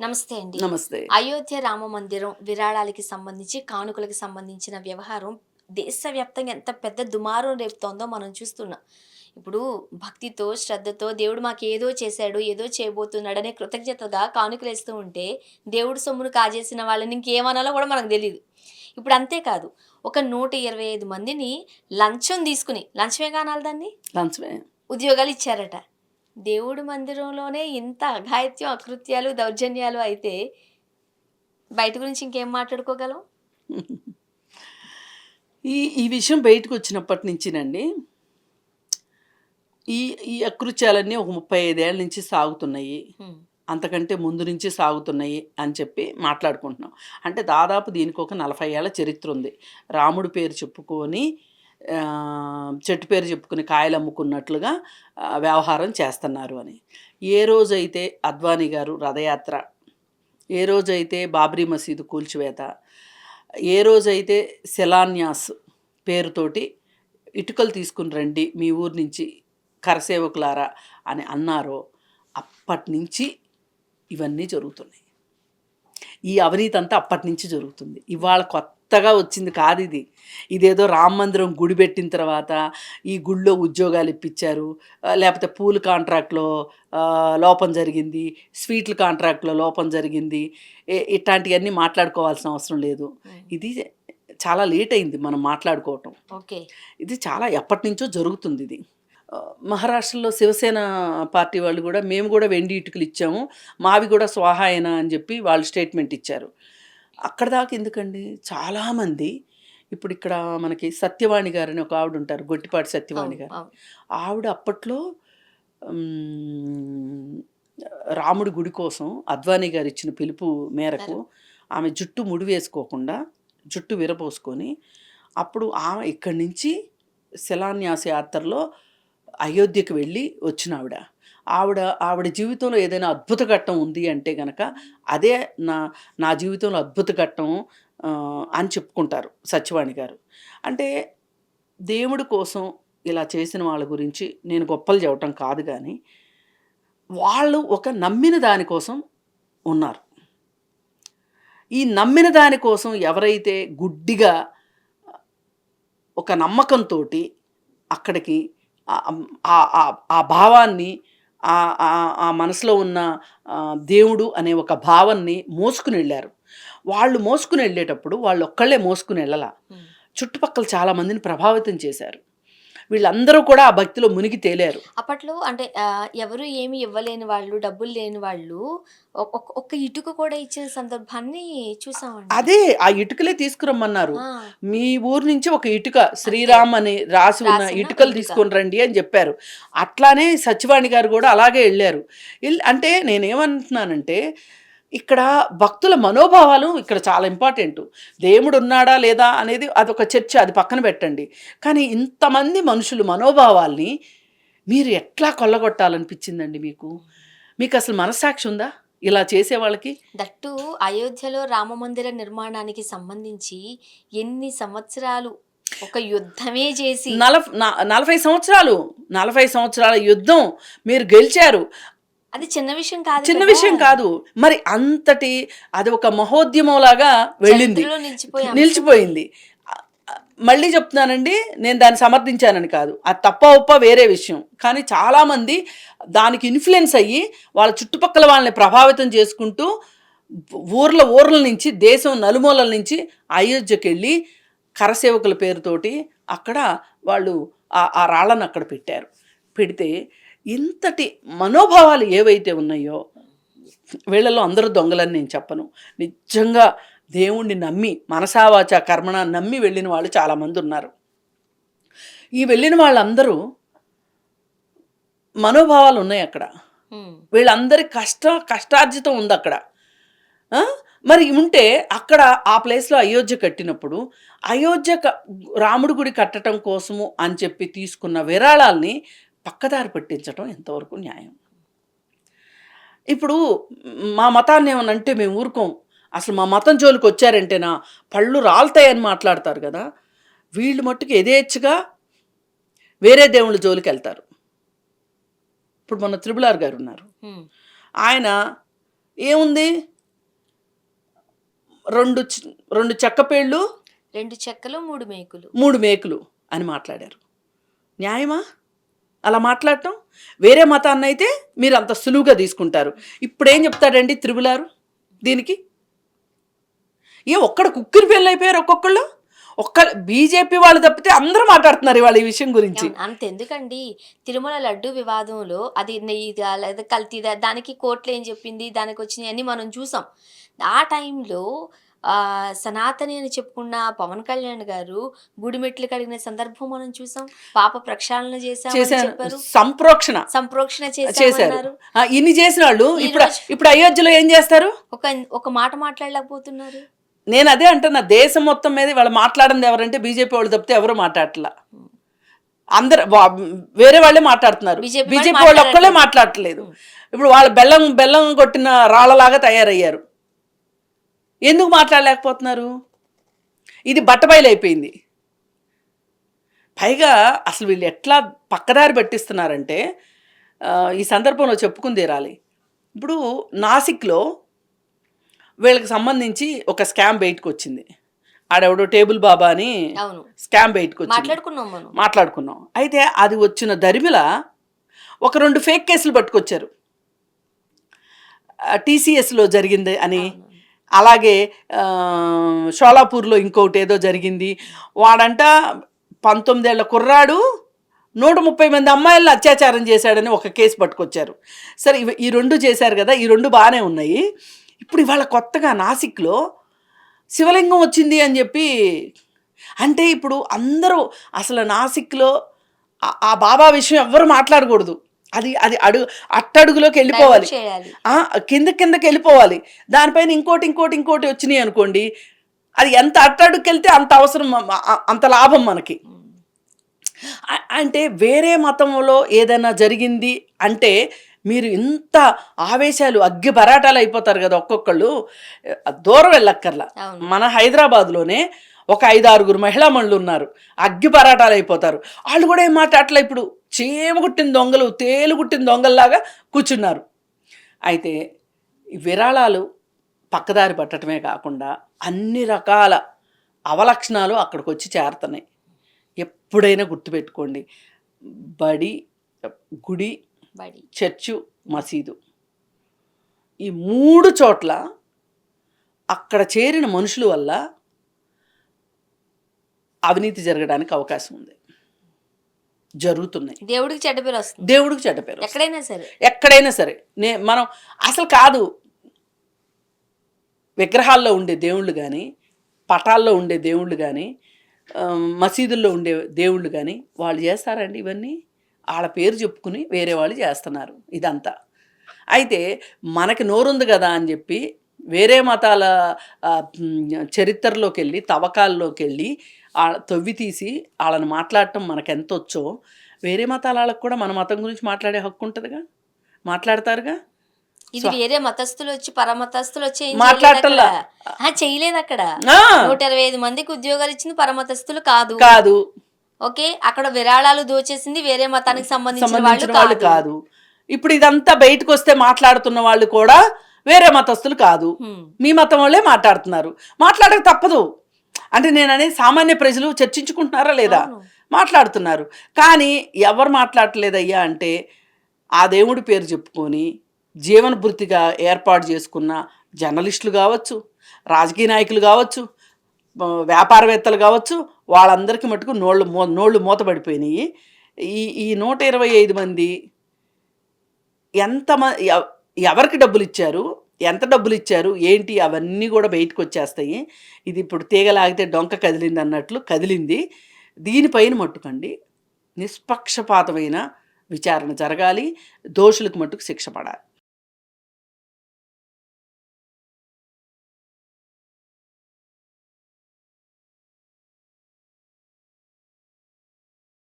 నమస్తే అండి. నమస్తే. అయోధ్య రామ మందిరం విరాళాలకి సంబంధించి, కానుకలకి సంబంధించిన వ్యవహారం దేశవ్యాప్తంగా ఎంత పెద్ద దుమారం రేపుతోందో మనం చూస్తున్నాం. ఇప్పుడు భక్తితో, శ్రద్ధతో దేవుడు మాకేదో చేశాడు, ఏదో చేయబోతున్నాడనే కృతజ్ఞతగా కానుకలేస్తూ ఉంటే, దేవుడి సొమ్మును కాజేసిన వాళ్ళని ఇంకేమనాలో గూడా మనకు తెలీదు. ఇప్పుడు అంతే కాదు. ఒక 125 మందిని లంచం తీసుకొని లంచమేగా అనాలి దాన్ని? లంచమే. ఉద్యోగాలిచ్చారట. దేవుడి మందిరంలోనే ఇంత అఘాయిత్యం, అకృత్యాలు, దౌర్జన్యాలు అయితే బయట గురించి ఇంకేం మాట్లాడుకోగలం? ఈ విషయం బయటకొచ్చినప్పటి నుంచినండి, ఈ ఈ అకృత్యాలన్నీ ఒక 35 ఏళ్ల నుంచి సాగుతున్నాయి. హ్మ్. అంతకంటే ముందు నుంచి సాగుతున్నాయి అని చెప్పి మాట్లాడుకుంటున్నాం. అంటే దాదాపు దీనికొక 40 ఏళ్ల చరిత్ర ఉంది. రాముడి పేరు చెప్పుకొని చెట్టు పేరు చెప్పుకొని కాయలమ్ముకున్నట్లుగా వ్యవహారం చేస్తున్నారు అని. ఏ రోజైతే అద్వానీ గారు రథయాత్ర, ఏ రోజైతే బాబ్రీ మసీదు కూల్చివేత, ఏ రోజైతే శిలాన్యాస్ పేరుతోటి ఇటుకలు తీసుకుని రండి మీ ఊరు నుంచి కరసేవకులారా అని అన్నారో అప్పటి నుంచి ఇవన్నీ జరుగుతున్నాయి. ఈ అవినీతి అంతా అప్పటి నుంచి జరుగుతుంది. ఇవాళ కొత్తగా వచ్చింది కాదు ఇది. ఇదేదో రామ మందిరం గుడి పెట్టిన తర్వాత ఈ గుడిలో ఉద్యోగాలు ఇప్పించారు, లేకపోతే పూల్ కాంట్రాక్ట్లో లోపం జరిగింది, స్వీట్ల కాంట్రాక్ట్లో లోపం జరిగింది, ఇట్లాంటివన్నీ మాట్లాడుకోవాల్సిన అవసరం లేదు. ఇది చాలా లేట్ అయింది మనం మాట్లాడుకోవటం. ఓకే. ఇది చాలా ఎప్పటి నుంచో జరుగుతుంది ఇది. మహారాష్ట్రలో శివసేన పార్టీ వాళ్ళు కూడా మేము కూడా వెండి ఇటుకలు ఇచ్చాము, మావి కూడా స్వాహాయన అని చెప్పి వాళ్ళు స్టేట్మెంట్ ఇచ్చారు. అక్కడ దాకా ఎందుకండి? చాలామంది ఇప్పుడు ఇక్కడ మనకి సత్యవాణి గారు అని ఒక ఆవిడ ఉంటారు, గొట్టిపాటి సత్యవాణి అవును. గారు. అవును. ఆవిడ అప్పట్లో మ్, రాముడి గుడి కోసం అద్వానీ గారు ఇచ్చిన పిలుపు మేరకు ఆమె జుట్టు ముడి వేసుకోకుండా జుట్టు విరపోసుకొని అప్పుడు ఆమె ఇక్కడి నుంచి శిలాన్యాస యాత్రలో అయోధ్యకు వెళ్ళి వచ్చిన ఆవిడ ఆవిడ జీవితంలో ఏదైనా అద్భుత ఘట్టం ఉంది అంటే గనక అదే నా నా జీవితంలో అద్భుత ఘట్టం అని చెప్పుకుంటారు సత్యవాణి గారు. అంటే దేవుడి కోసం ఇలా చేసిన వాళ్ళ గురించి నేను గొప్పలు చెప్పటం కాదు, కానీ వాళ్ళు ఒక నమ్మిన దానికోసం ఉన్నారు. ఈ నమ్మిన దానికోసం ఎవరైతే గుడ్డిగా ఒక నమ్మకంతో అక్కడికి ఆ భావాన్ని, ఆ మనసులో ఉన్న దేవుడు అనే ఒక భావాన్ని మోసుకుని వెళ్ళారు. వాళ్ళు మోసుకుని వెళ్ళేటప్పుడు వాళ్ళు ఒక్కళ్ళే మోసుకుని వెళ్ళాల, చుట్టుపక్కల చాలామందిని ప్రభావితం చేశారు. వీళ్ళందరూ కూడా ఆ భక్తిలో మునిగి తేలారు. అప్పట్లో అంటే ఎవరు ఏమి ఇవ్వలేని వాళ్ళు, డబ్బులు లేని వాళ్ళు ఒక్క ఇటుక కూడా ఇచ్చిన సందర్భాన్ని చూసామండి. అదే ఆ ఇటుకలే తీసుకురమ్మన్నారు. ఆ! మీ ఊరు నుంచి ఒక ఇటుక శ్రీరామ్ అని రాసి ఉన్న రాసున్న ఇటుకలు ఇటుక. తీసుకొని రండి అని చెప్పారు. అట్లానే సచివాణి గారు కూడా అలాగే వెళ్ళారు. అంటే నేనేమంటున్నానంటే ఇక్కడ భక్తుల మనోభావాలు ఇక్కడ చాలా ఇంపార్టెంట్. దేవుడు ఉన్నాడా లేదా అనేది అదొక చర్చ, అది పక్కన పెట్టండి. కానీ ఇంతమంది మనుషులు మనోభావాల్ని మీరు ఎట్లా కొల్లగొట్టాలనిపించిందండి మీకు? మీకు అసలు మనస్సాక్షి ఉందా ఇలా చేసే వాళ్ళకి? దట్టు అయోధ్యలో రామమందిర నిర్మాణానికి సంబంధించి ఎన్ని సంవత్సరాలు ఒక యుద్ధమే చేసి 40 సంవత్సరాలు, 40 సంవత్సరాల యుద్ధం మీరు గెలిచారు. అది చిన్న విషయం కాదు చిన్న కదా! విషయం కాదు. మరి అంతటి అది ఒక మహోద్యమంలాగా వెళ్ళింది, చరిత్రలో నిలిచిపోయే అంశం. నిలిచిపోయింది. మళ్ళీ చెప్తున్నానండి, నేను దాన్ని సమర్థించానని కాదు, అది తప్ప ఉప్ప వేరే విషయం. కానీ చాలామంది దానికి ఇన్ఫ్లుయెన్స్ అయ్యి వాళ్ళ చుట్టుపక్కల వాళ్ళని ప్రభావితం చేసుకుంటూ ఊర్ల నుంచి, దేశం నలుమూలల నుంచి అయోధ్యకి వెళ్ళి కరసేవకుల పేరుతోటి అక్కడ వాళ్ళు ఆ రాళ్ళను అక్కడ పెట్టారు. పెడితే ఇంతటి మనోభావాలు ఏవైతే ఉన్నాయో, వీళ్ళలో అందరూ దొంగలని నేను చెప్పను. నిజంగా దేవుణ్ణి నమ్మి మనసావాచ కర్మణ నమ్మి వెళ్ళిన వాళ్ళు చాలామంది ఉన్నారు. ఈ వెళ్ళిన వాళ్ళందరూ మనోభావాలు ఉన్నాయి అక్కడ. వీళ్ళందరి కష్టార్జితం ఉంది అక్కడ. మరి ఉంటే అక్కడ ఆ ప్లేస్లో అయోధ్య కట్టినప్పుడు రాముడి గుడి కట్టడం కోసము అని చెప్పి తీసుకున్న విరాళాల్ని పక్కదారి పట్టించడం ఎంతవరకు న్యాయం? ఇప్పుడు మా మతాన్ని ఏమనంటే మేము ఊరుకోం, అసలు మా మతం జోలికి వచ్చారంటేనా పళ్ళు రాలుతాయని మాట్లాడతారు కదా. వీళ్ళు మట్టుకు యథేచ్ఛగా వేరే దేవుళ్ళ జోలికి వెళ్తారు. ఇప్పుడు మన త్రిబులార్ గారు ఉన్నారు, ఆయన ఏముంది, రెండు చెక్కపేళ్ళు 2 చెక్కలు 3 మేకులు. 3 మేకులు అని మాట్లాడారు. న్యాయమా అలా మాట్లాడటం? వేరే మతాన్ని అయితే మీరు అంత సులువుగా తీసుకుంటారు. ఇప్పుడు ఏం చెప్తాడండి త్రిబులారు దీనికి? ఒక్కడ కుక్కిరి పెళ్ళి అయిపోయారు ఒక్కొక్కళ్ళు. బీజేపీ వాళ్ళు తప్పితే అందరూ మాట్లాడుతున్నారు ఇవాళ ఈ విషయం గురించి. అంతెందుకండి, తిరుమల లడ్డు వివాదంలో అది నెయ్యిదా లేదా కల్తీదా దానికి కోర్టులో ఏం చెప్పింది, దానికి వచ్చినాయి అన్ని మనం చూసాం. ఆ టైంలో సనాతని అని చెప్పుకున్న పవన్ కళ్యాణ్ గారు గుడిమెట్లు కడిగిన సందర్భం మనం చూసాం. పాప ప్రక్షాళన చేశామని చెప్పారు, సంప్రోక్షణ చేశారు. ఇన్ని చేసిన వాళ్ళు ఇప్పుడు అయోధ్యలో ఏం చేస్తారు? ఒక మాట మాట్లాడలేకపోతున్నారు. నేను అదే అంటున్నా, దేశం మొత్తం మీద వాళ్ళు మాట్లాడింది ఎవరంటే బీజేపీ వాళ్ళు తప్పితే ఎవరు మాట్లాడట్లా. అందరు వేరే వాళ్ళే మాట్లాడుతున్నారు, బీజేపీ వాళ్ళు ఒక్కళ్ళే మాట్లాడట్లేదు. ఇప్పుడు వాళ్ళు బెల్లం కొట్టిన రాళ్ళలాగా తయారయ్యారు. ఎందుకు మాట్లాడలేకపోతున్నారు? ఇది బట్టబయలు అయిపోయింది. పైగా అసలు వీళ్ళు ఎట్లా పక్కదారి పట్టిస్తున్నారంటే ఈ సందర్భంలో చెప్పుకుని తీరాలి. ఇప్పుడు నాసిక్లో వీళ్ళకి సంబంధించి ఒక స్కామ్ బయటకు వచ్చింది. ఆడెవడో టేబుల్ బాబా అని స్కామ్ బయటకు వచ్చింది, మాట్లాడుకున్నాం. అయితే అది వచ్చిన దరిమిల ఒక 2 ఫేక్ కేసులు పట్టుకొచ్చారు. టీసీఎస్లో జరిగింది అని, అలాగే షోలాపూర్లో ఇంకొకటి ఏదో జరిగింది. వాడంట 19 ఏళ్ల కుర్రాడు 130 మంది అమ్మాయిలను అత్యాచారం చేశాడని ఒక కేసు పట్టుకొచ్చారు. సరే, ఈ 2 చేశారు కదా, ఈ 2 బాగానే ఉన్నాయి. ఇప్పుడు ఇవాళ కొత్తగా నాసిక్లో శివలింగం వచ్చింది అని చెప్పి, అంటే ఇప్పుడు అందరూ అసలు నాసిక్లో ఆ బాబా విషయం ఎవ్వరు మాట్లాడకూడదు. అది అట్టడుగులోకి వెళ్ళిపోవాలి, కిందకి వెళ్ళిపోవాలి. దానిపైన ఇంకోటి వచ్చినాయి అనుకోండి, అది ఎంత అట్టడుగుకి వెళ్తే అంత అవసరం, అంత లాభం మనకి. అంటే వేరే మతంలో ఏదైనా జరిగింది అంటే మీరు ఇంత ఆవేశాలు అగ్గి పరాటాలు అయిపోతారు కదా ఒక్కొక్కళ్ళు. దూరం వెళ్ళక్కర్లా, మన హైదరాబాద్లోనే ఒక 5-6 మహిళా మనులు ఉన్నారు, అగ్గి పరాటాలు అయిపోతారు. వాళ్ళు కూడా ఏం మాట్లాడలే. ఇప్పుడు చీమగుట్టిన దొంగలు, తేలుగుట్టిన దొంగల్లాగా కూర్చున్నారు. అయితే విరాళాలు పక్కదారి పట్టడమే కాకుండా అన్ని రకాల అవలక్షణాలు అక్కడికి వచ్చి చేరుతున్నాయి. ఎప్పుడైనా గుర్తుపెట్టుకోండి, గుడి, చర్చు, మసీదు, ఈ 3 చోట్ల అక్కడ చేరిన మనుషుల వల్ల అవినీతి జరగడానికి అవకాశం ఉంది, జరుగుతున్నాయి. దేవుడికి చెడ్డ పేరు వస్తుంది, దేవుడికి చెడ్డ పేరు ఎక్కడైనా సరే. మనం అసలు కాదు, విగ్రహాల్లో ఉండే దేవుళ్ళు కానీ, పటాల్లో ఉండే దేవుళ్ళు కానీ, మసీదుల్లో ఉండే దేవుళ్ళు కానీ వాళ్ళు చేస్తారండి ఇవన్నీ? వాళ్ళ పేరు చెప్పుకుని వేరే వాళ్ళు చేస్తున్నారు ఇదంతా. అయితే మనకి నోరుంది కదా అని చెప్పి వేరే మతాల చరిత్రలోకి వెళ్ళి, తవ్వకాల్లోకి వెళ్ళి తవ్వి తీసి వాళ్ళని మాట్లాడటం మనకెంత వచ్చో, వేరే మతాల వాళ్ళకి కూడా మన మతం గురించి మాట్లాడే హక్కు ఉంటుందిగా, మాట్లాడతారుగా. ఇది వేరే మతస్థులు వచ్చి పరమతస్థులు వచ్చి మాట్లాడటంలా చేయలేదు. అక్కడ 125 మందికి ఉద్యోగాలు ఇచ్చింది పరమతస్థులు కాదు. ఓకే, అక్కడ విరాళాలు దోచేసింది వేరే మతానికి సంబంధించిన వాళ్ళు కాదు. ఇప్పుడు ఇదంతా బయటకు వస్తే మాట్లాడుతున్న వాళ్ళు కూడా వేరే మతస్థులు కాదు, మీ మతం వాళ్ళే మాట్లాడుతున్నారు. మాట్లాడక తప్పదు. అంటే నేను అనేది సామాన్య ప్రజలు చర్చించుకుంటున్నారా లేదా, మాట్లాడుతున్నారు. కానీ ఎవరు మాట్లాడలేదయ్యా అంటే ఆ దేవుడి పేరు చెప్పుకొని జీవన వృత్తిగా ఏర్పాటు చేసుకున్న జర్నలిస్టులు కావచ్చు, రాజకీయ నాయకులు కావచ్చు, వ్యాపారవేత్తలు కావచ్చు, వాళ్ళందరికీ మటుకు నోళ్ళు మూతపడిపోయినాయి. ఈ 125 మంది ఎవరికి డబ్బులు ఇచ్చారు, ఎంత డబ్బులు ఇచ్చారు ఏంటి, అవన్నీ కూడా బయటకు వచ్చేస్తాయి. ఇది ఇప్పుడు తీగలాగితే డొంక కదిలింది అన్నట్లు కదిలింది. దీనిపైన మట్టుకండి నిష్పక్షపాతమైన విచారణ జరగాలి, దోషులకు మట్టుకు శిక్ష పడాలి.